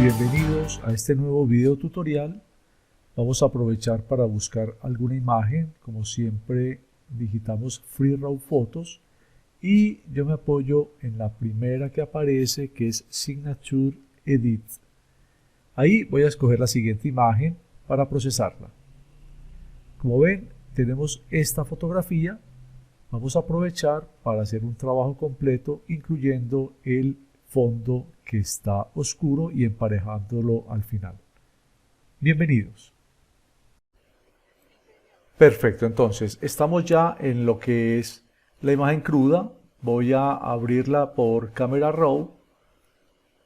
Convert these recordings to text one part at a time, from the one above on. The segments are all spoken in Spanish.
Bienvenidos a este nuevo video tutorial. Vamos a aprovechar para buscar alguna imagen. Como siempre, digitamos Free Raw Photos y yo me apoyo en la primera que aparece, que es Signature Edit. Ahí voy a escoger la siguiente imagen para procesarla. Como ven, tenemos esta fotografía. Vamos a aprovechar para hacer un trabajo completo, incluyendo el fondo que está oscuro y emparejándolo al final. Bienvenidos. Perfecto, entonces estamos ya en lo que es la imagen cruda. Voy a abrirla por Camera Raw.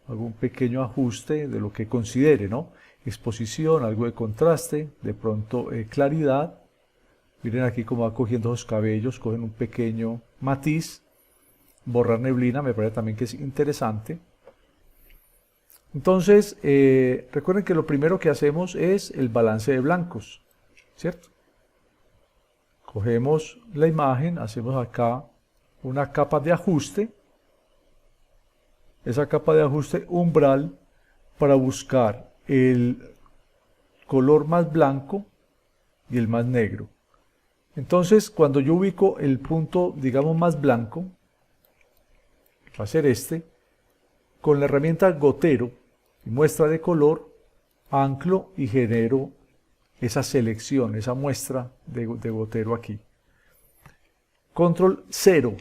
Hago un pequeño ajuste de lo que considere, ¿no? Exposición, algo de contraste, de pronto claridad. Miren aquí cómo va cogiendo los cabellos, cogen un pequeño matiz. Borrar neblina me parece también que es interesante. Entonces, recuerden que lo primero que hacemos es el balance de blancos, ¿cierto? Cogemos la imagen, hacemos acá una capa de ajuste. Esa capa de ajuste umbral para buscar el color más blanco y el más negro. Entonces, cuando yo ubico el punto, digamos, más blanco, va a ser este, con la herramienta gotero y muestra de color, anclo y genero esa selección, esa muestra de gotero aquí. Control 0,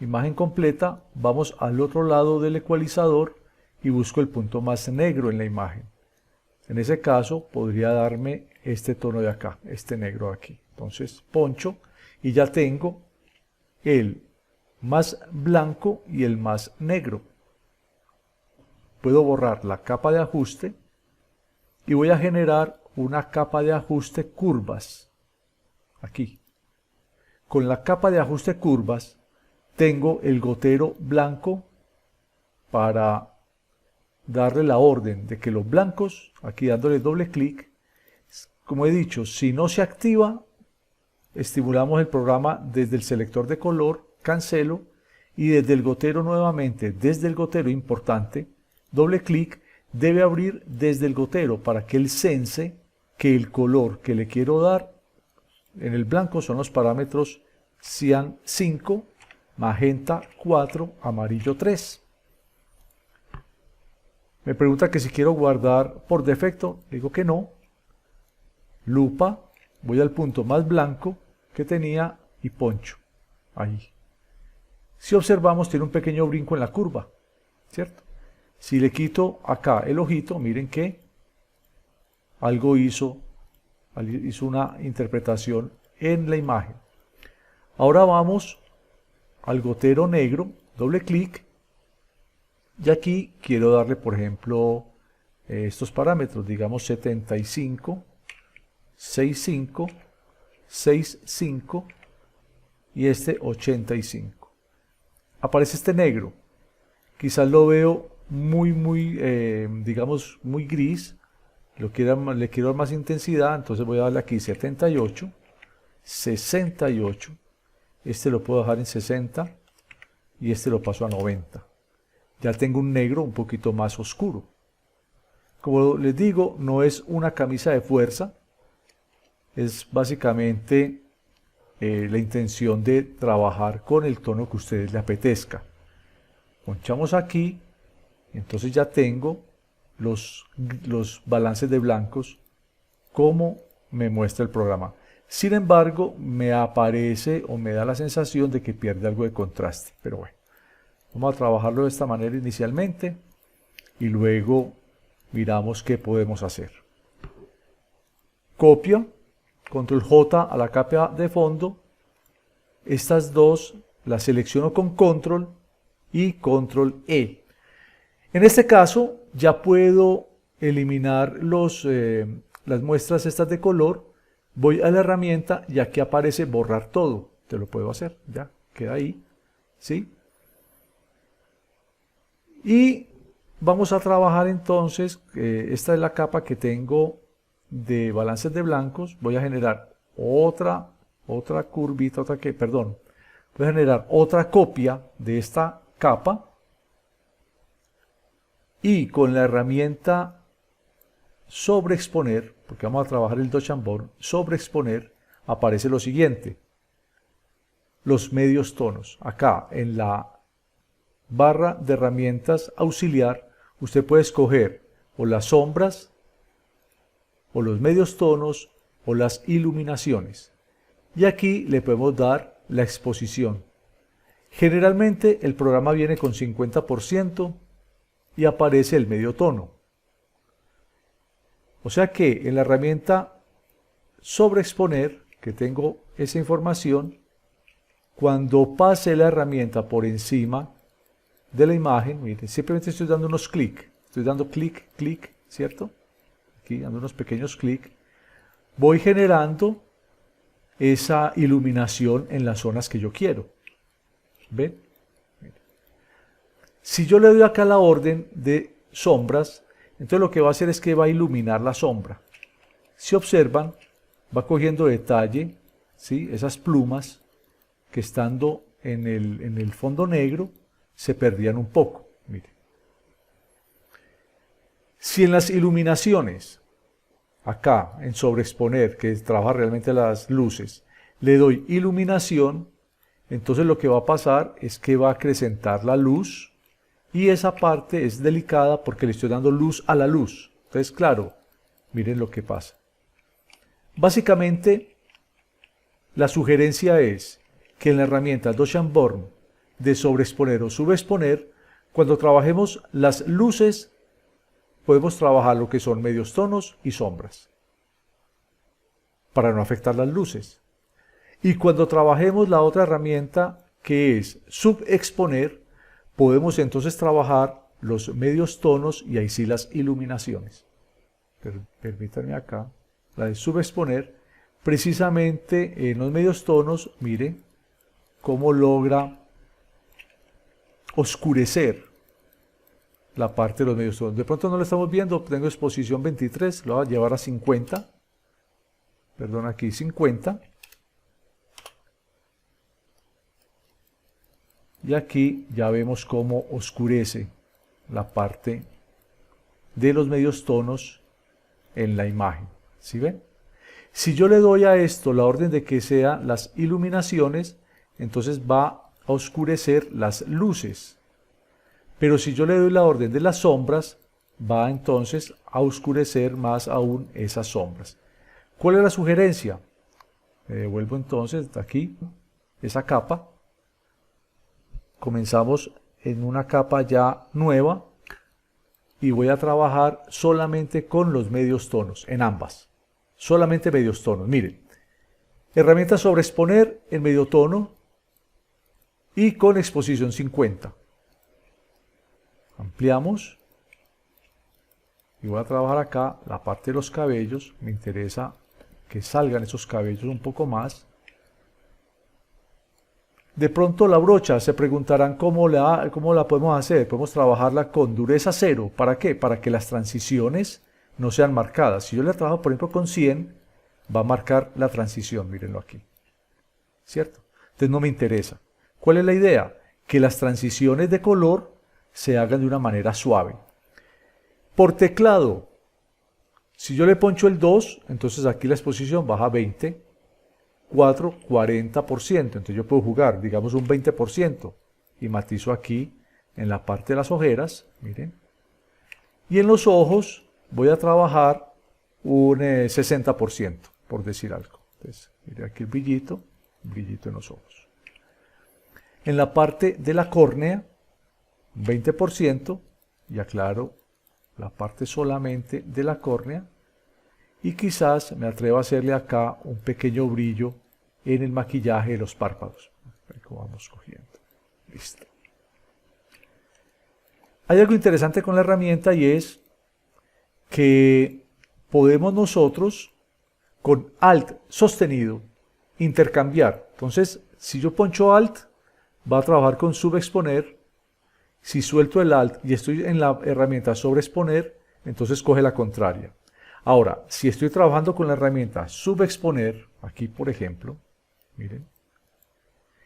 imagen completa, vamos al otro lado del ecualizador y busco el punto más negro en la imagen. En ese caso podría darme este tono de acá, este negro de aquí. Entonces poncho y ya tengo el más blanco y el más negro. Puedo borrar la capa de ajuste y voy a generar una capa de ajuste curvas. Aquí. Con la capa de ajuste curvas tengo el gotero blanco para darle la orden de que los blancos, aquí dándole doble clic, como he dicho, si no se activa, estimulamos el programa desde el selector de color, cancelo, y desde el gotero nuevamente, desde el gotero importante, doble clic, debe abrir desde el gotero para que él sense que el color que le quiero dar en el blanco son los parámetros cian 5, magenta 4, amarillo 3. Me pregunta que si quiero guardar por defecto, digo que no. Lupa, voy al punto más blanco que tenía y poncho. Ahí. Si observamos, tiene un pequeño brinco en la curva, ¿cierto? Si le quito acá el ojito, miren que algo hizo una interpretación en la imagen. Ahora vamos al gotero negro, doble clic, y aquí quiero darle, por ejemplo, estos parámetros, digamos 75, 65, 65 y este 85. Aparece este negro, quizás lo veo muy, digamos, muy gris, le quiero dar más intensidad, entonces voy a darle aquí 78, 68, este lo puedo dejar en 60 y este lo paso a 90. Ya tengo un negro un poquito más oscuro. Como les digo, no es una camisa de fuerza, es básicamente la intención de trabajar con el tono que a ustedes les apetezca. Ponchamos aquí, entonces ya tengo los balances de blancos como me muestra el programa. Sin embargo, me aparece o me da la sensación de que pierde algo de contraste. Pero bueno, vamos a trabajarlo de esta manera inicialmente y luego miramos qué podemos hacer. Copio, control J a la capa de fondo. Estas dos las selecciono con control y control E. En este caso ya puedo eliminar las muestras estas de color. Voy a la herramienta y aquí aparece borrar todo. Te lo puedo hacer, ya queda ahí, ¿sí? Y vamos a trabajar entonces, esta es la capa que tengo de balances de blancos. Voy a generar otra curvita, voy a generar otra copia de esta capa y con la herramienta sobreexponer, porque vamos a trabajar el Dodge and Burn, sobreexponer, aparece lo siguiente: los medios tonos. Acá en la barra de herramientas auxiliar, usted puede escoger o las sombras, o los medios tonos, o las iluminaciones. Y aquí le podemos dar la exposición. Generalmente el programa viene con 50% y aparece el medio tono. O sea que en la herramienta sobreexponer, que tengo esa información, cuando pase la herramienta por encima de la imagen, miren, simplemente estoy dando unos clics, estoy dando clic, clic, ¿cierto? Aquí dando unos pequeños clics, voy generando esa iluminación en las zonas que yo quiero. ¿Ven? Si yo le doy acá la orden de sombras, entonces lo que va a hacer es que va a iluminar la sombra. Si observan, va cogiendo detalle, ¿sí? Esas plumas que estando en el fondo negro se perdían un poco. Miren. Si en las iluminaciones, acá en sobreexponer, que trabaja realmente las luces, le doy iluminación, entonces lo que va a pasar es que va a acrecentar la luz, y esa parte es delicada porque le estoy dando luz a la luz. Entonces, claro, miren lo que pasa. Básicamente, la sugerencia es que en la herramienta Dodge and Burn de sobreexponer o subexponer, cuando trabajemos las luces, podemos trabajar lo que son medios tonos y sombras, para no afectar las luces. Y cuando trabajemos la otra herramienta, que es subexponer, podemos entonces trabajar los medios tonos y ahí sí las iluminaciones. Permítanme acá, la de subexponer, precisamente en los medios tonos, miren cómo logra oscurecer la parte de los medios tonos. De pronto no lo estamos viendo, tengo exposición 23, lo voy a llevar a 50, perdón, aquí 50. Y aquí ya vemos cómo oscurece la parte de los medios tonos en la imagen. ¿Sí ven? Si yo le doy a esto la orden de que sea las iluminaciones, entonces va a oscurecer las luces. Pero si yo le doy la orden de las sombras, va entonces a oscurecer más aún esas sombras. ¿Cuál es la sugerencia? Me devuelvo entonces aquí, esa capa. Comenzamos en una capa ya nueva y voy a trabajar solamente con los medios tonos, en ambas. Solamente medios tonos. Miren, herramienta sobreexponer en medio tono y con exposición 50. Ampliamos y voy a trabajar acá la parte de los cabellos. Me interesa que salgan esos cabellos un poco más. De pronto la brocha, se preguntarán cómo la podemos hacer. Podemos trabajarla con dureza 0. ¿Para qué? Para que las transiciones no sean marcadas. Si yo la trabajo, por ejemplo, con 100, va a marcar la transición. Mírenlo aquí. ¿Cierto? Entonces no me interesa. ¿Cuál es la idea? Que las transiciones de color se hagan de una manera suave. Por teclado, si yo le poncho el 2, entonces aquí la exposición baja 20. 4, 40%, entonces yo puedo jugar, digamos un 20% y matizo aquí en la parte de las ojeras, miren, y en los ojos voy a trabajar un 60%, por decir algo. Entonces, miren aquí el brillito en los ojos. En la parte de la córnea, 20%, y aclaro la parte solamente de la córnea, y quizás me atrevo a hacerle acá un pequeño brillo en el maquillaje de los párpados. Como vamos cogiendo. Listo. Hay algo interesante con la herramienta y es que podemos nosotros con Alt sostenido intercambiar. Entonces, si yo poncho Alt, va a trabajar con subexponer. Si suelto el Alt y estoy en la herramienta sobreexponer, entonces coge la contraria. Ahora, si estoy trabajando con la herramienta subexponer, aquí por ejemplo, miren,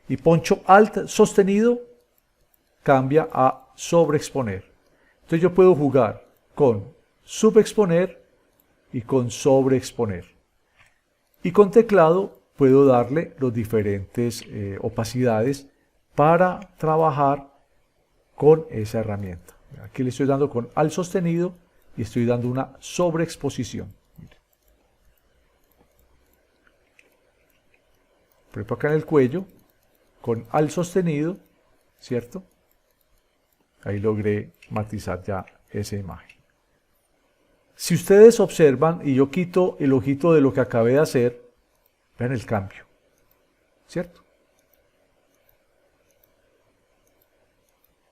y poncho Alt sostenido, cambia a sobreexponer. Entonces yo puedo jugar con subexponer y con sobreexponer. Y con teclado puedo darle los diferentes opacidades para trabajar con esa herramienta. Aquí le estoy dando con Alt sostenido y estoy dando una sobreexposición. Por ejemplo, acá en el cuello, con Alt sostenido, ¿cierto? Ahí logré matizar ya esa imagen. Si ustedes observan y yo quito el ojito de lo que acabé de hacer, vean el cambio, ¿cierto?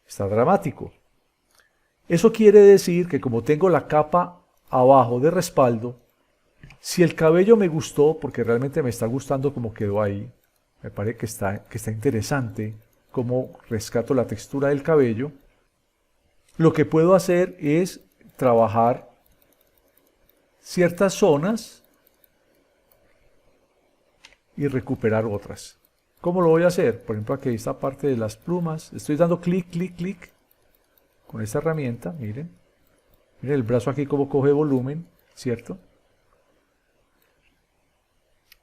Está dramático. Eso quiere decir que como tengo la capa abajo de respaldo, si el cabello me gustó, porque realmente me está gustando como quedó ahí, me parece que está interesante cómo rescato la textura del cabello, lo que puedo hacer es trabajar ciertas zonas y recuperar otras. ¿Cómo lo voy a hacer? Por ejemplo, aquí esta parte de las plumas, estoy dando clic, clic, clic con esta herramienta, miren. Miren el brazo aquí como coge volumen, ¿cierto?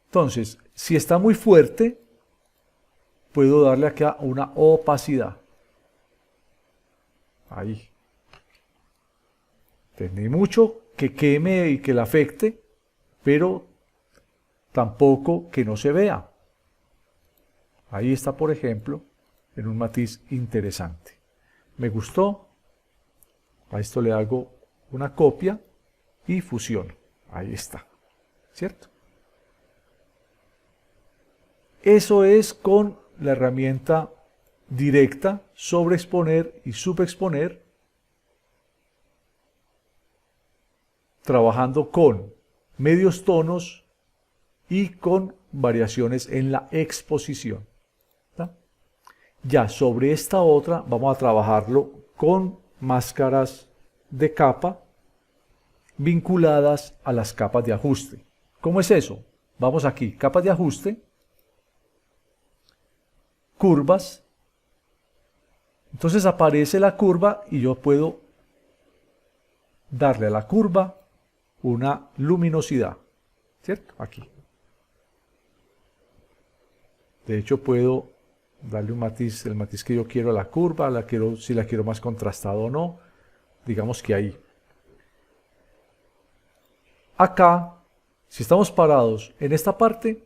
Entonces, si está muy fuerte, puedo darle acá una opacidad. Ahí. Ni mucho que queme y que la afecte, pero tampoco que no se vea. Ahí está, por ejemplo, en un matiz interesante. Me gustó. A esto le hago una copia y fusiono. Ahí está. ¿Cierto? Eso es con la herramienta directa, sobreexponer y subexponer, trabajando con medios tonos y con variaciones en la exposición. ¿Tá? Ya sobre esta otra vamos a trabajarlo con máscaras de capa vinculadas a las capas de ajuste. ¿Cómo es eso? Vamos aquí, capas de ajuste, curvas. Entonces aparece la curva y yo puedo darle a la curva una luminosidad, ¿cierto? Aquí. De hecho puedo darle un matiz, el matiz que yo quiero a la curva, si la quiero más contrastada o no, digamos que ahí. Acá, si estamos parados en esta parte,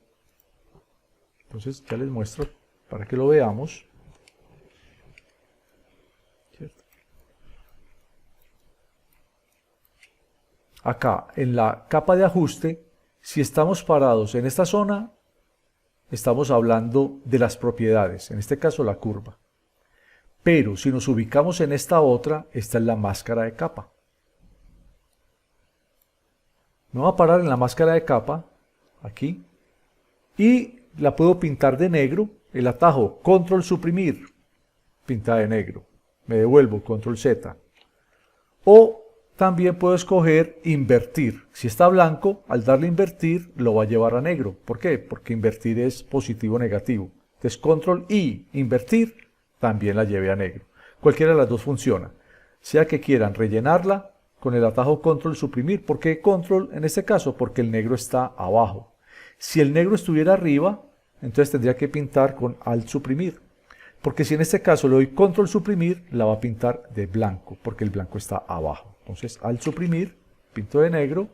entonces ya les muestro para que lo veamos. ¿Cierto? Acá, en la capa de ajuste, si estamos parados en esta zona, estamos hablando de las propiedades, en este caso la curva. Pero si nos ubicamos en esta otra, esta es la máscara de capa. Me voy a parar en la máscara de capa, aquí, y la puedo pintar de negro, el atajo, control suprimir, pintada de negro. Me devuelvo, control Z. O también puedo escoger invertir. Si está blanco, al darle invertir, lo va a llevar a negro. ¿Por qué? Porque invertir es positivo o negativo. Entonces, control I, invertir, también la lleve a negro. Cualquiera de las dos funciona. Sea que quieran rellenarla con el atajo control suprimir. ¿Por qué control en este caso? Porque el negro está abajo. Si el negro estuviera arriba, entonces tendría que pintar con alt suprimir. Porque si en este caso le doy control suprimir, la va a pintar de blanco, porque el blanco está abajo. Entonces, al suprimir, pinto de negro.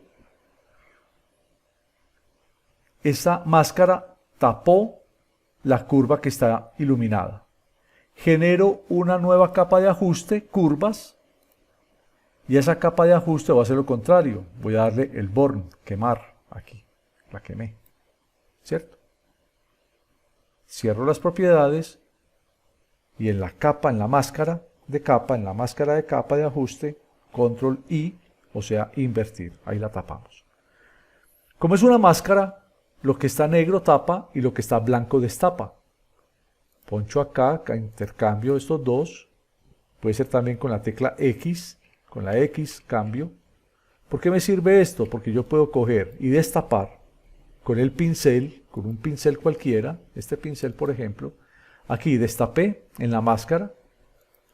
Esa máscara tapó la curva que está iluminada. Genero una nueva capa de ajuste, curvas, y esa capa de ajuste va a hacer lo contrario. Voy a darle el burn, quemar, aquí, la quemé, ¿cierto? Cierro las propiedades y en la capa, en la máscara de capa, en la máscara de capa de ajuste, control I, o sea, invertir. Ahí la tapamos. Como es una máscara, lo que está negro tapa y lo que está blanco destapa. Poncho acá intercambio estos dos. Puede ser también con la tecla X. Con la X cambio. ¿Por qué me sirve esto? Porque yo puedo coger y destapar con el pincel, con un pincel cualquiera, este pincel por ejemplo. Aquí destapé en la máscara,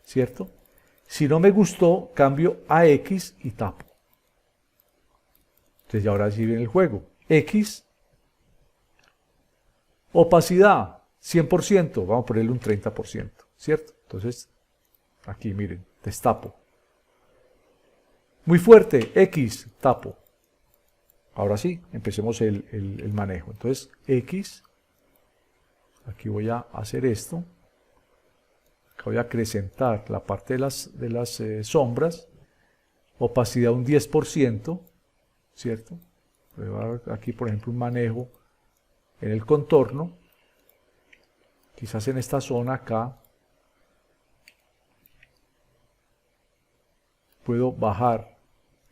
¿cierto? Si no me gustó, cambio a X y tapo. Entonces ya ahora sí viene el juego. X, opacidad, 100%, vamos a ponerle un 30%, ¿cierto? Entonces, aquí miren, destapo. Muy fuerte, X, tapo. Ahora sí, empecemos el manejo. Entonces, X, aquí voy a hacer esto. Acá voy a acrecentar la parte de las sombras. Opacidad un 10%, ¿cierto? Voy a dar aquí, por ejemplo, un manejo en el contorno. Quizás en esta zona acá puedo bajar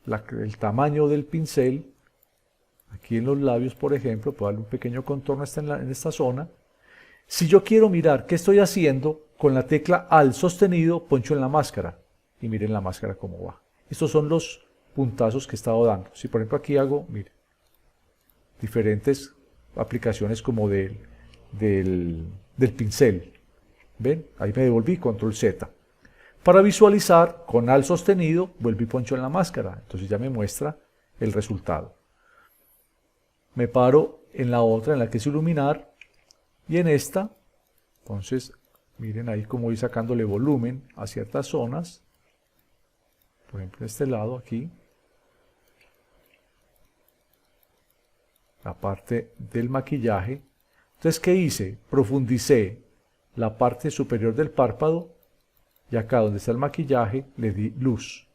el tamaño del pincel. Aquí en los labios, por ejemplo, puedo darle un pequeño contorno en esta zona. Si yo quiero mirar qué estoy haciendo, con la tecla Alt sostenido, poncho en la máscara. Y miren la máscara cómo va. Estos son los puntazos que he estado dando. Si por ejemplo aquí hago, miren, diferentes aplicaciones como del pincel. ¿Ven? Ahí me devolví, control Z. Para visualizar, con Alt sostenido, vuelvo y poncho en la máscara. Entonces ya me muestra el resultado. Me paro en la otra, en la que es iluminar, y en esta, entonces, miren ahí cómo voy sacándole volumen a ciertas zonas. Por ejemplo, de este lado aquí. La parte del maquillaje. Entonces, ¿qué hice? Profundicé la parte superior del párpado y acá donde está el maquillaje le di luz.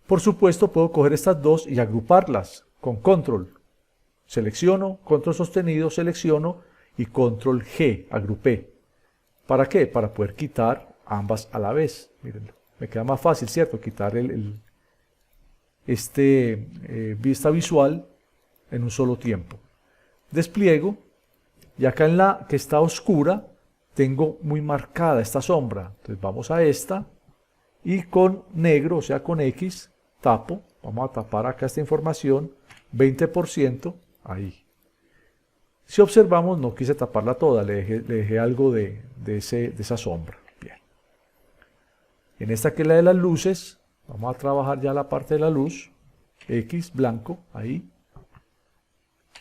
Por supuesto, puedo coger estas dos y agruparlas con control. Selecciono, control sostenido, selecciono y control G, agrupé. ¿Para qué? Para poder quitar ambas a la vez. Mírenlo. Me queda más fácil, ¿cierto? Quitar vista visual en un solo tiempo. Despliego y acá en la que está oscura tengo muy marcada esta sombra. Entonces vamos a esta y con negro, o sea con X, tapo. Vamos a tapar acá esta información, 20%, ahí. Si observamos, no quise taparla toda, le dejé algo de esa sombra. Bien. En esta que es la de las luces, vamos a trabajar ya la parte de la luz. X, blanco, ahí.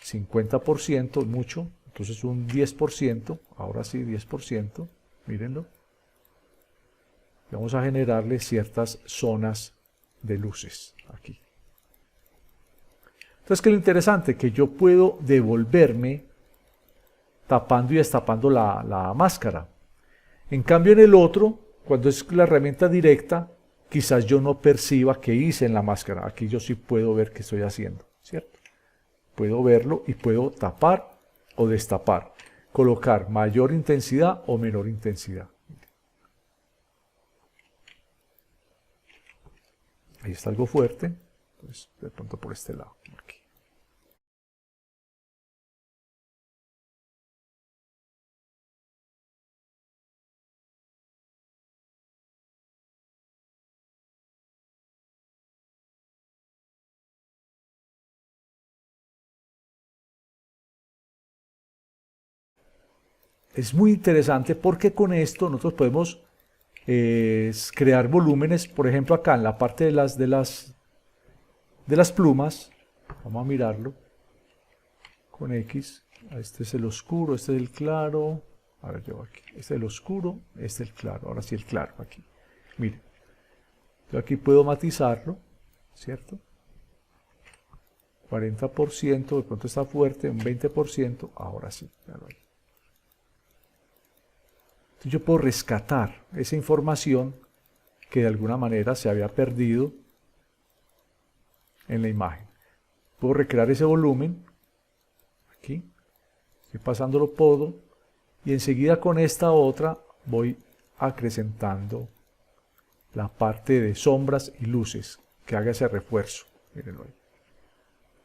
50%, mucho. Entonces un 10%, ahora sí 10%, mírenlo. Vamos a generarle ciertas zonas de luces aquí. Entonces, ¿qué es lo interesante? Que yo puedo devolverme tapando y destapando la máscara. En cambio en el otro, cuando es la herramienta directa, quizás yo no perciba qué hice en la máscara. Aquí yo sí puedo ver qué estoy haciendo, ¿cierto? Puedo verlo y puedo tapar o destapar, colocar mayor intensidad o menor intensidad. Ahí está algo fuerte, entonces de pronto por este lado, aquí. Es muy interesante porque con esto nosotros podemos crear volúmenes, por ejemplo acá en la parte de las plumas, vamos a mirarlo con X, este es el oscuro, este es el claro, a ver yo aquí, este es el oscuro, este es el claro, ahora sí el claro aquí, miren, yo aquí puedo matizarlo, ¿cierto? 40%, de pronto está fuerte, un 20%, ahora sí, claro. Entonces yo puedo rescatar esa información que de alguna manera se había perdido en la imagen. Puedo recrear ese volumen, aquí, estoy pasándolo todo, y enseguida con esta otra voy acrecentando la parte de sombras y luces, que haga ese refuerzo. Mírenlo ahí.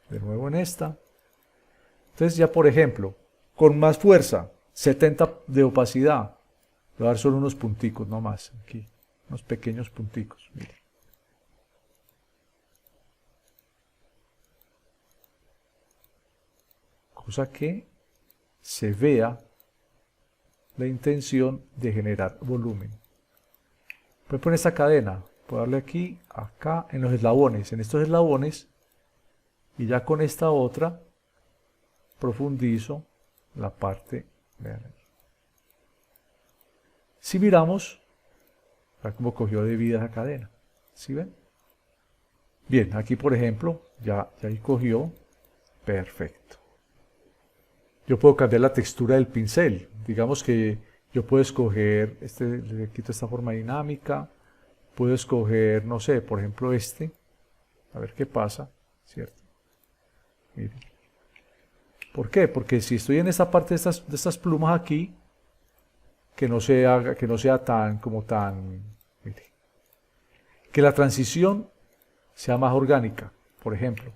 De nuevo en esta. Entonces ya por ejemplo, con más fuerza, 70 de opacidad, voy a dar solo unos punticos nomás, aquí, unos pequeños punticos, miren. Cosa que se vea la intención de generar volumen. Voy a poner esta cadena, puedo darle aquí, acá, en los eslabones, en estos eslabones, y ya con esta otra profundizo la parte, vean ahí. Si miramos, vean cómo cogió de vida esa cadena, ¿sí ven? Bien, aquí por ejemplo, ya ahí cogió, perfecto. Yo puedo cambiar la textura del pincel, digamos que yo puedo escoger, le quito esta forma dinámica, puedo escoger, no sé, por ejemplo a ver qué pasa, ¿cierto? Miren. ¿Por qué? Porque si estoy en esta parte de estas plumas aquí, que no sea tan, mire, que la transición sea más orgánica, por ejemplo.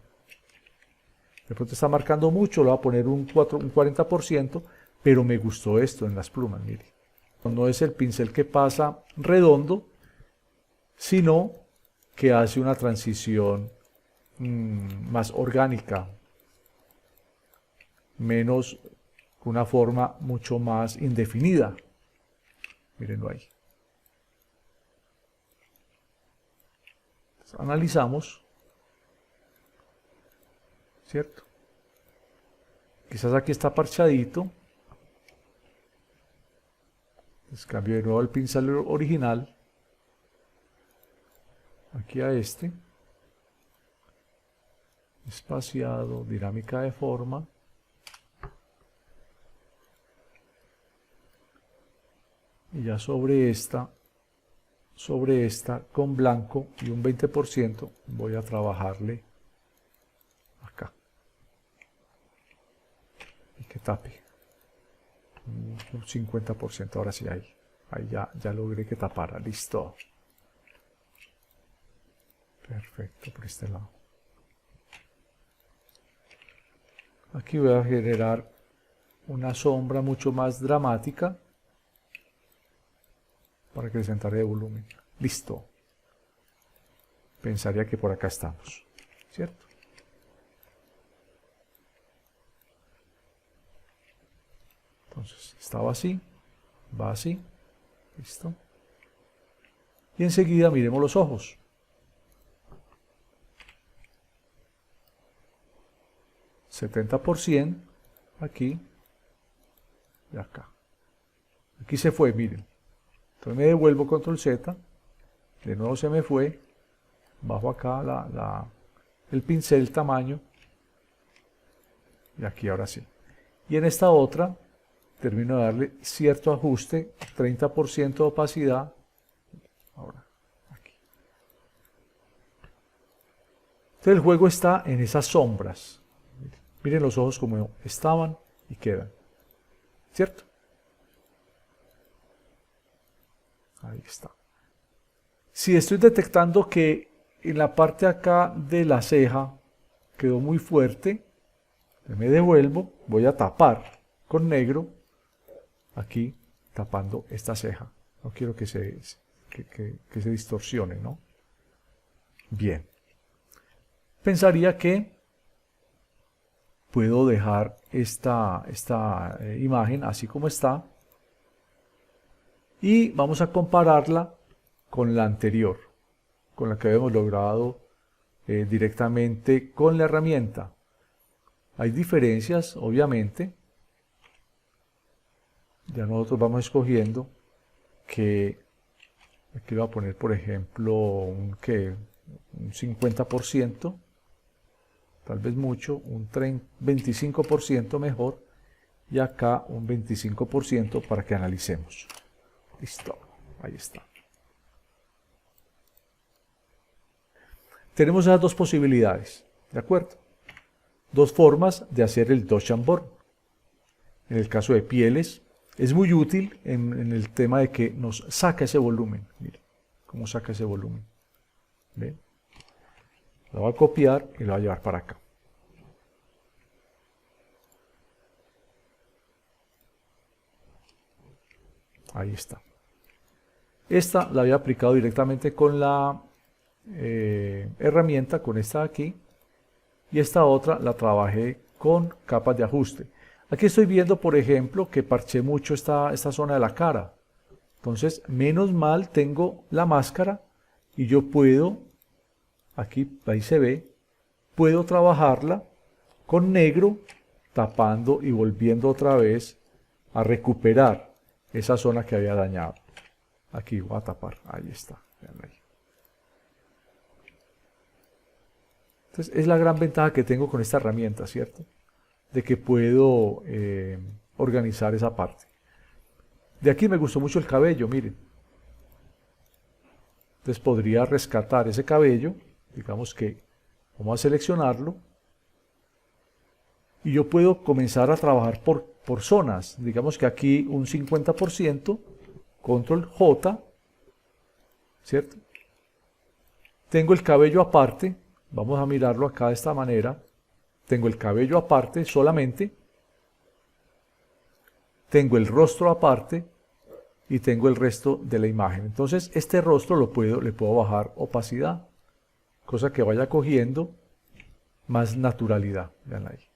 De pronto está marcando mucho, le voy a poner un 40%, pero me gustó esto en las plumas, mire. No es el pincel que pasa redondo, sino que hace una transición más orgánica, menos una forma mucho más indefinida. Mírenlo ahí. Entonces, analizamos, ¿cierto? Quizás aquí está parchadito. Entonces cambio de nuevo el pincel original. Aquí a espaciado, dinámica de forma. Y ya sobre esta con blanco y un 20% voy a trabajarle acá. Y que tape. Un 50%, ahora sí ahí ya logré que tapara, listo. Perfecto, por este lado. Aquí voy a generar una sombra mucho más dramática para acrecentar de volumen. Listo. Pensaría que por acá estamos, ¿cierto? Entonces, estaba así, va así, listo. Y enseguida miremos los ojos. %, aquí y acá. Aquí se fue, miren. Entonces me devuelvo control Z, de nuevo se me fue, bajo acá el pincel tamaño, y aquí ahora sí. Y en esta otra, termino de darle cierto ajuste, 30% de opacidad, ahora aquí. Entonces el juego está en esas sombras. Miren los ojos como estaban y quedan, ¿cierto? Ahí está. Si estoy detectando que en la parte acá de la ceja quedó muy fuerte, me devuelvo, voy a tapar con negro, aquí tapando esta ceja. No quiero que se distorsione, ¿no? Bien. Pensaría que puedo dejar esta imagen así como está. Y vamos a compararla con la anterior, con la que habíamos logrado directamente con la herramienta. Hay diferencias, obviamente. Ya nosotros vamos escogiendo que, aquí voy a poner por ejemplo un 50%, tal vez mucho, un 25% mejor, y acá un 25% para que analicemos. Listo, ahí está. Tenemos esas dos posibilidades, ¿de acuerdo? Dos formas de hacer el Dodge and Burn. En el caso de pieles, es muy útil en el tema de que nos saca ese volumen. Miren cómo saca ese volumen. ¿Ven? Lo voy a copiar y lo voy a llevar para acá. Ahí está. Esta la había aplicado directamente con la herramienta, con esta de aquí, y esta otra la trabajé con capas de ajuste. Aquí estoy viendo, por ejemplo, que parché mucho esta zona de la cara. Entonces, menos mal tengo la máscara y yo puedo, aquí, ahí se ve, puedo trabajarla con negro, tapando y volviendo otra vez a recuperar esa zona que había dañado. Aquí voy a tapar, ahí está. Vean ahí. Entonces, es la gran ventaja que tengo con esta herramienta, ¿cierto? De que puedo organizar esa parte. De aquí me gustó mucho el cabello, miren. Entonces podría rescatar ese cabello, digamos que vamos a seleccionarlo, y yo puedo comenzar a trabajar por zonas. Digamos que aquí un 50%, control J, ¿cierto? Tengo el cabello aparte, vamos a mirarlo acá de esta manera. Tengo el cabello aparte solamente, tengo el rostro aparte y tengo el resto de la imagen. Entonces este rostro le puedo bajar opacidad, cosa que vaya cogiendo más naturalidad. Vean ahí.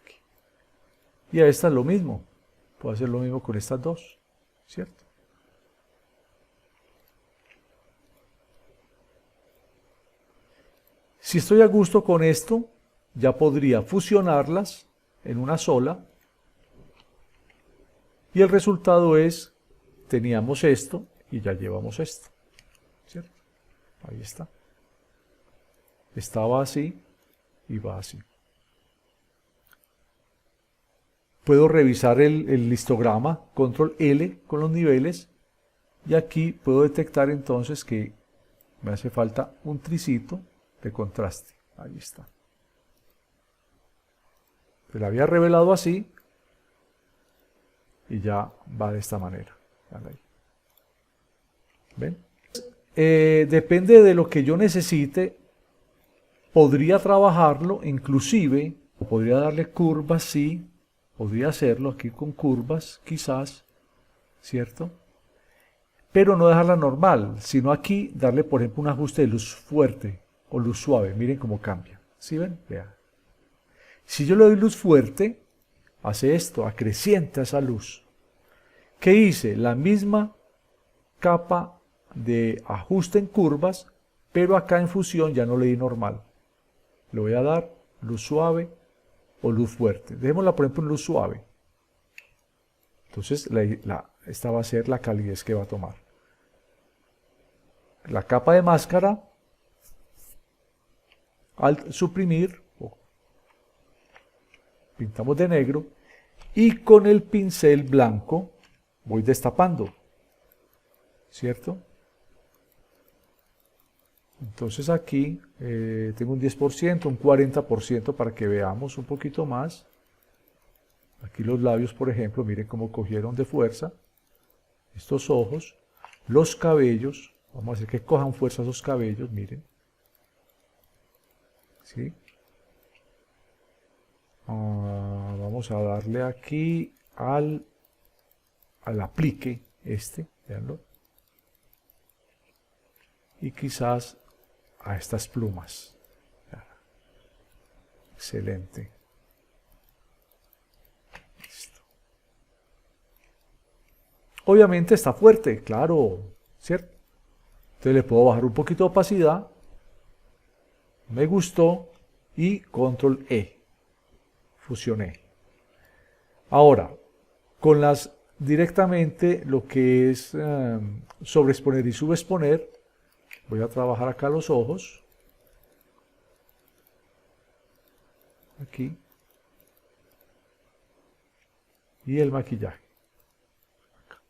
Aquí. Y a esta es lo mismo, puedo hacer lo mismo con estas dos, ¿cierto? Si estoy a gusto con esto, ya podría fusionarlas en una sola. Y el resultado es, teníamos esto y ya llevamos esto, ¿cierto? Ahí está. Estaba así y va así. Puedo revisar el histograma, control L con los niveles, y aquí puedo detectar entonces que me hace falta un tricito de contraste. Ahí está. Se la había revelado así y ya va de esta manera. ¿Ven? Depende de lo que yo necesite, podría trabajarlo, inclusive, o podría darle curvas, sí, podría hacerlo aquí con curvas, quizás, ¿cierto? Pero no dejarla normal, sino aquí darle, por ejemplo, un ajuste de luz fuerte o luz suave. Miren cómo cambia. ¿Sí ven? Vean. Si yo le doy luz fuerte, hace esto, acrecienta esa luz. ¿Qué hice? La misma capa de ajuste en curvas, pero acá en fusión ya no le di normal. Le voy a dar luz suave o luz fuerte. Dejémosla, por ejemplo, en luz suave. Entonces, esta va a ser la calidez que va a tomar. La capa de máscara, al suprimir, pintamos de negro, y con el pincel blanco voy destapando, ¿cierto? Entonces aquí tengo un 10%, un 40% para que veamos un poquito más. Aquí los labios, por ejemplo, miren cómo cogieron de fuerza. Estos ojos, los cabellos, vamos a hacer que cojan fuerza esos cabellos, miren. ¿Sí? Vamos a darle aquí al aplique veanlo. Y quizás a estas plumas. Excelente. Listo. Obviamente está fuerte, claro, ¿cierto? Entonces le puedo bajar un poquito de opacidad. Me gustó y control E. Fusioné. Ahora, con directamente lo que es sobreexponer y subexponer, voy a trabajar acá los ojos. Aquí. Y el maquillaje. Acá.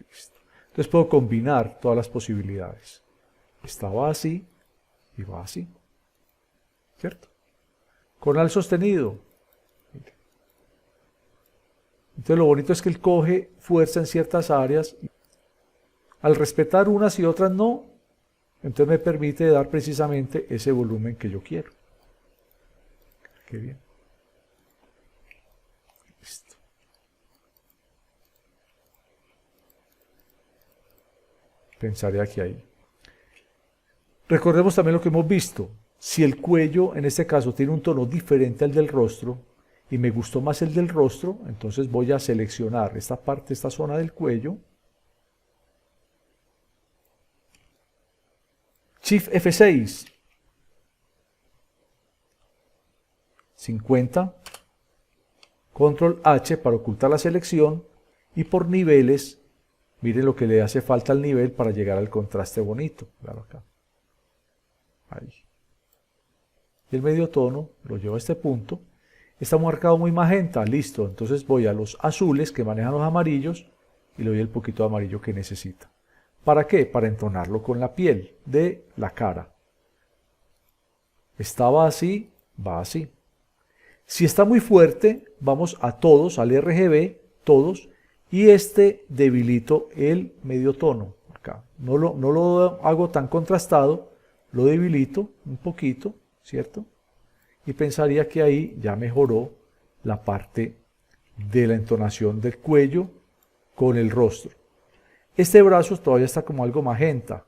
Listo. Entonces puedo combinar todas las posibilidades. Esta va así y va así. ¿Cierto? Con al sostenido. Entonces lo bonito es que él coge fuerza en ciertas áreas. Al respetar unas y otras no, entonces me permite dar precisamente ese volumen que yo quiero. Qué bien. Listo. Pensaré aquí ahí. Recordemos también lo que hemos visto. Si el cuello, en este caso, tiene un tono diferente al del rostro, y me gustó más el del rostro, entonces voy a seleccionar esta parte, esta zona del cuello, Shift F6, 50, Control H para ocultar la selección, y por niveles, miren lo que le hace falta al nivel para llegar al contraste bonito, claro acá, ahí. Y el medio tono lo llevo a este punto, está marcado muy magenta, listo, entonces voy a los azules que manejan los amarillos y le doy el poquito de amarillo que necesita. ¿Para qué? Para entonarlo con la piel de la cara. Estaba así, va así. Si está muy fuerte, vamos a todos, al RGB, todos, y debilito el medio tono. Acá. No lo hago tan contrastado, lo debilito un poquito, ¿cierto? Y pensaría que ahí ya mejoró la parte de la entonación del cuello con el rostro. Este brazo todavía está como algo magenta.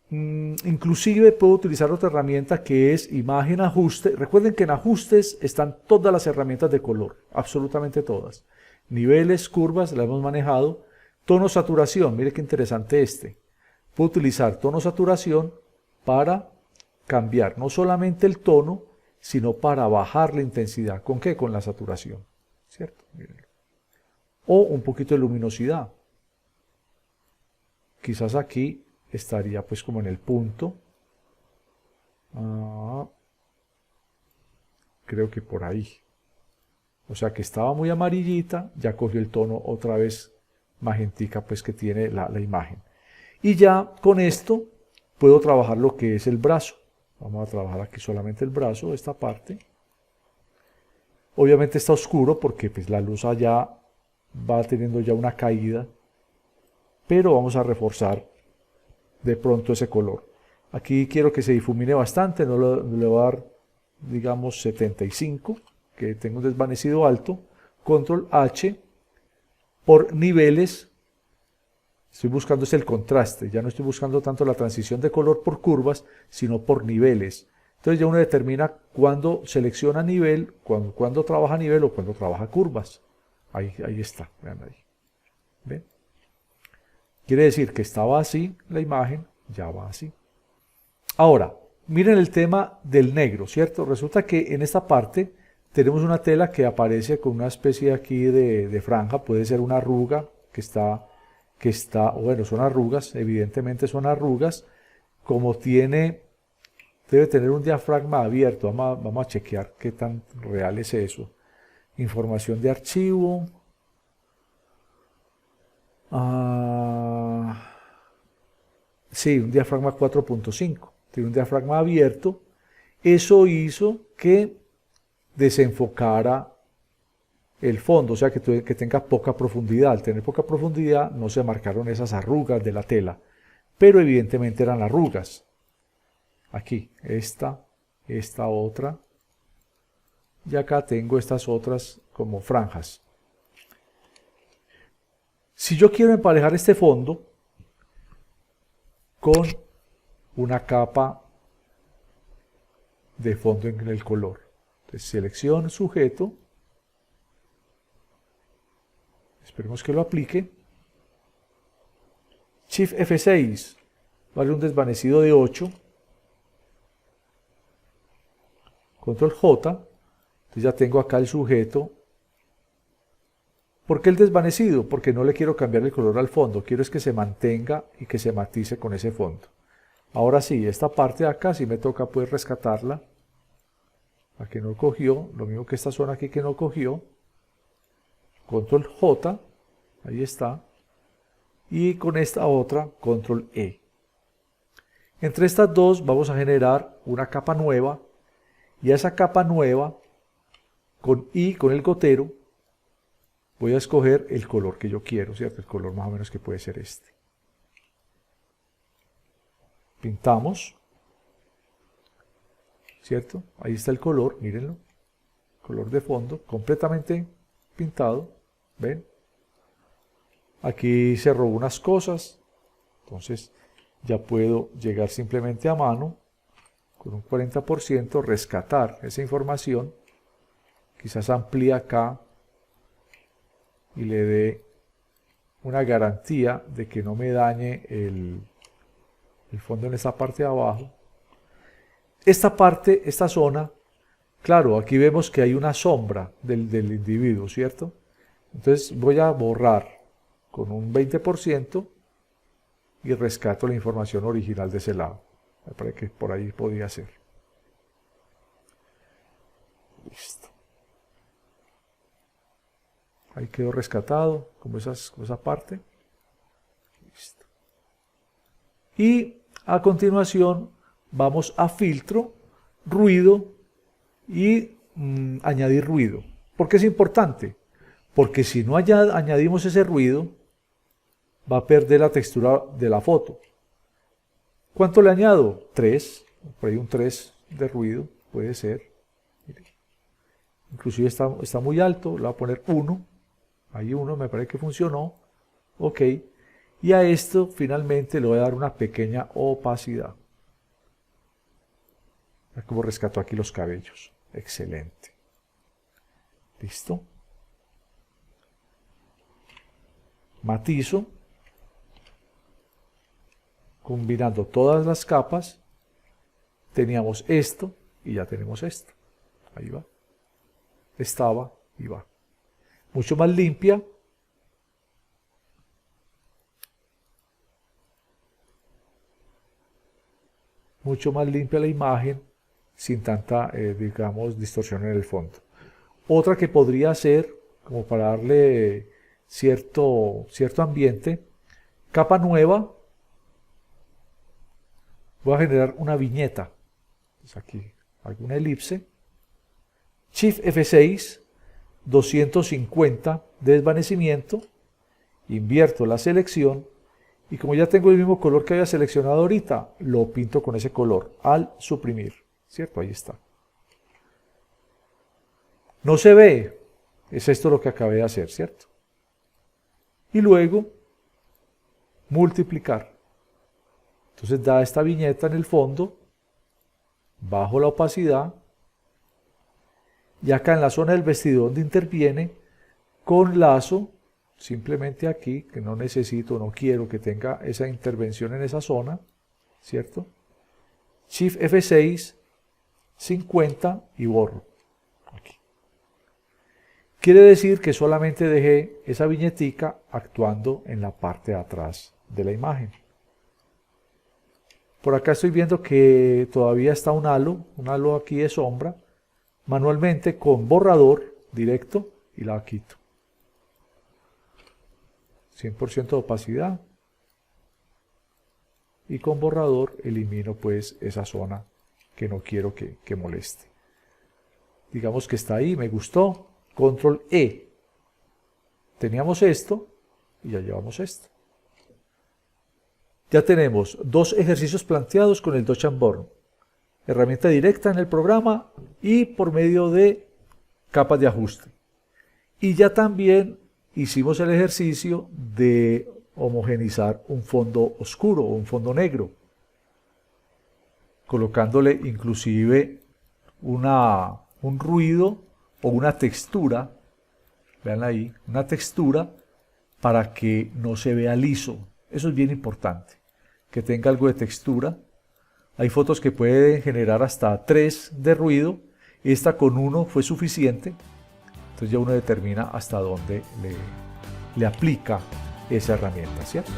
Inclusive puedo utilizar otra herramienta que es imagen ajuste. Recuerden que en ajustes están todas las herramientas de color, absolutamente todas. Niveles, curvas, la hemos manejado. Tono saturación, mire qué interesante este. Puedo utilizar tono saturación para cambiar no solamente el tono, sino para bajar la intensidad. ¿Con qué? Con la saturación, ¿cierto? Mírenlo. O un poquito de luminosidad. Quizás aquí estaría pues como en el punto. Creo que por ahí. O sea que estaba muy amarillita, ya cogió el tono otra vez magentica pues que tiene la imagen. Y ya con esto puedo trabajar lo que es el brazo. Vamos a trabajar aquí solamente el brazo, esta parte. Obviamente está oscuro porque pues, la luz allá va teniendo ya una caída. Pero vamos a reforzar de pronto ese color. Aquí quiero que se difumine bastante, no le voy a dar, digamos, 75, que tengo un desvanecido alto. Control H, por niveles, estoy buscando el contraste, ya no estoy buscando tanto la transición de color por curvas, sino por niveles. Entonces ya uno determina cuándo selecciona nivel, cuándo trabaja nivel o cuándo trabaja curvas. Ahí está, vean ahí. ¿Ven? Quiere decir que estaba así la imagen, ya va así. Ahora, miren el tema del negro, ¿cierto? Resulta que en esta parte tenemos una tela que aparece con una especie aquí de franja, puede ser una arruga bueno, son arrugas, evidentemente son arrugas, como debe tener un diafragma abierto, vamos a chequear qué tan real es eso. Información de archivo. Sí, un diafragma 4.5, tiene un diafragma abierto. Eso hizo que desenfocara el fondo, o sea que tenga poca profundidad. Al tener poca profundidad no se marcaron esas arrugas de la tela, pero evidentemente eran arrugas. Aquí, esta otra, y acá tengo estas otras como franjas. Si yo quiero emparejar este fondo con una capa de fondo en el color, entonces selecciono sujeto, esperemos que lo aplique, Shift F6, vale un desvanecido de 8, Control J, entonces ya tengo acá el sujeto. ¿Por qué el desvanecido? Porque no le quiero cambiar el color al fondo, quiero es que se mantenga y que se matice con ese fondo. Ahora sí, esta parte de acá sí me toca pues rescatarla, la que no cogió, lo mismo que esta zona aquí que no cogió. Control J, ahí está, y con esta otra, Control E. Entre estas dos vamos a generar una capa nueva, y a esa capa nueva, con el gotero, voy a escoger el color que yo quiero, ¿cierto? El color más o menos que puede ser este. Pintamos, ¿cierto? Ahí está el color, mírenlo. Color de fondo, completamente pintado, ¿ven? Aquí se robó unas cosas, entonces ya puedo llegar simplemente a mano, con un 40%, rescatar esa información quizás amplíe acá y le dé una garantía de que no me dañe el fondo en esta parte de abajo. Esta parte, esta zona, claro, aquí vemos que hay una sombra del individuo, ¿cierto? Entonces voy a borrar con un 20% y rescato la información original de ese lado. Me parece que por ahí podría ser. Listo. Ahí quedó rescatado, como esa parte. Listo. Y a continuación vamos a filtro, ruido y añadir ruido. ¿Por qué es importante? Porque si no añadimos ese ruido, va a perder la textura de la foto. ¿Cuánto le añado? 3, por ahí un 3 de ruido, puede ser. Inclusive está muy alto, le voy a poner 1. Ahí 1, me parece que funcionó. Ok. Y a esto finalmente le voy a dar una pequeña opacidad. Como rescato aquí los cabellos. Excelente. Listo. Matizo. Combinando todas las capas. Teníamos esto y ya tenemos esto. Ahí va. Estaba y va. Mucho más limpia. Mucho más limpia la imagen sin tanta, digamos, distorsión en el fondo. Otra que podría ser, como para darle cierto ambiente, capa nueva, voy a generar una viñeta. Entonces aquí hago una elipse, Shift F6, 250 de desvanecimiento, invierto la selección y como ya tengo el mismo color que había seleccionado ahorita, lo pinto con ese color al suprimir, ¿cierto? Ahí está. No se ve, es esto lo que acabé de hacer, ¿cierto? Y luego, multiplicar. Entonces da esta viñeta en el fondo, bajo la opacidad, y acá en la zona del vestido donde interviene, con lazo, simplemente aquí, que no necesito, no quiero que tenga esa intervención en esa zona, ¿cierto? Shift F6, 50 y borro. Aquí. Quiere decir que solamente dejé esa viñetica actuando en la parte de atrás de la imagen. Por acá estoy viendo que todavía está un halo aquí de sombra, manualmente con borrador directo y la quito. 100% de opacidad y con borrador elimino pues esa zona que no quiero que moleste. Digamos que está ahí, me gustó, control E. Teníamos esto y ya llevamos esto. Ya tenemos dos ejercicios planteados con el Dodge and Burn. Herramienta directa en el programa y por medio de capas de ajuste. Y ya también hicimos el ejercicio de homogeneizar un fondo oscuro o un fondo negro, colocándole inclusive un ruido o una textura, vean ahí, una textura para que no se vea liso. Eso es bien importante, que tenga algo de textura. Hay fotos que pueden generar hasta 3 de ruido, esta con 1 fue suficiente. Entonces ya uno determina hasta dónde le aplica esa herramienta, ¿cierto?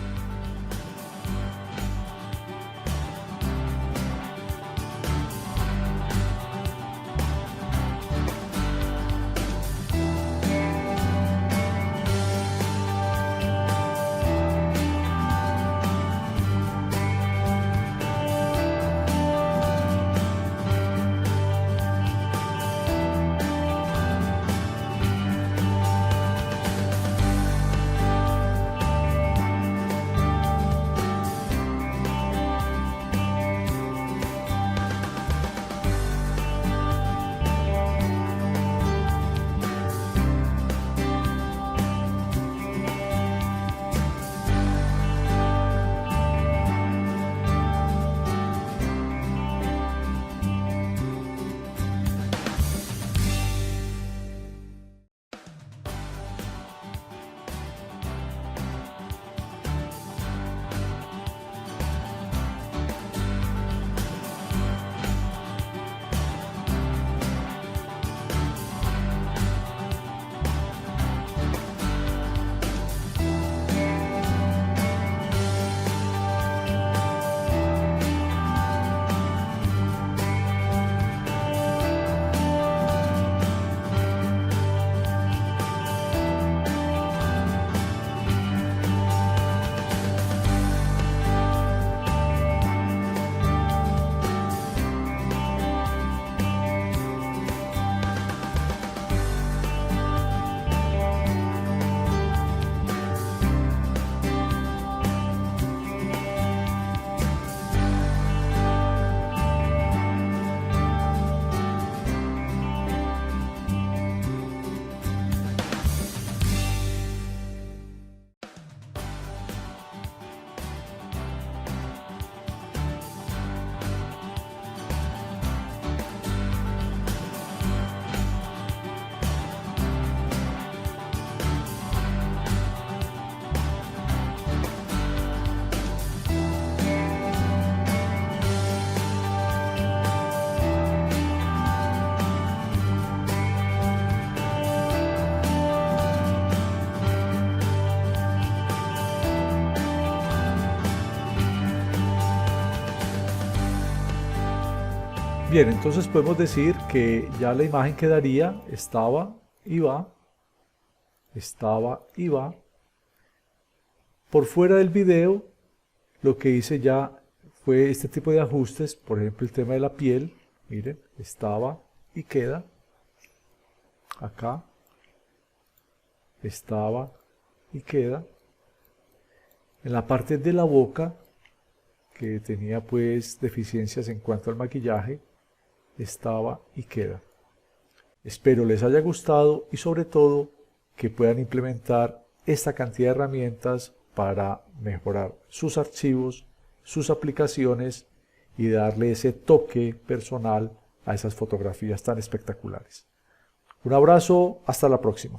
Bien, entonces podemos decir que ya la imagen quedaría estaba y va, estaba y va. Por fuera del video, lo que hice ya fue este tipo de ajustes, por ejemplo el tema de la piel, miren, estaba y queda, acá, estaba y queda. En la parte de la boca, que tenía pues deficiencias en cuanto al maquillaje, estaba y queda. Espero les haya gustado y sobre todo que puedan implementar esta cantidad de herramientas para mejorar sus archivos, sus aplicaciones y darle ese toque personal a esas fotografías tan espectaculares. Un abrazo, hasta la próxima.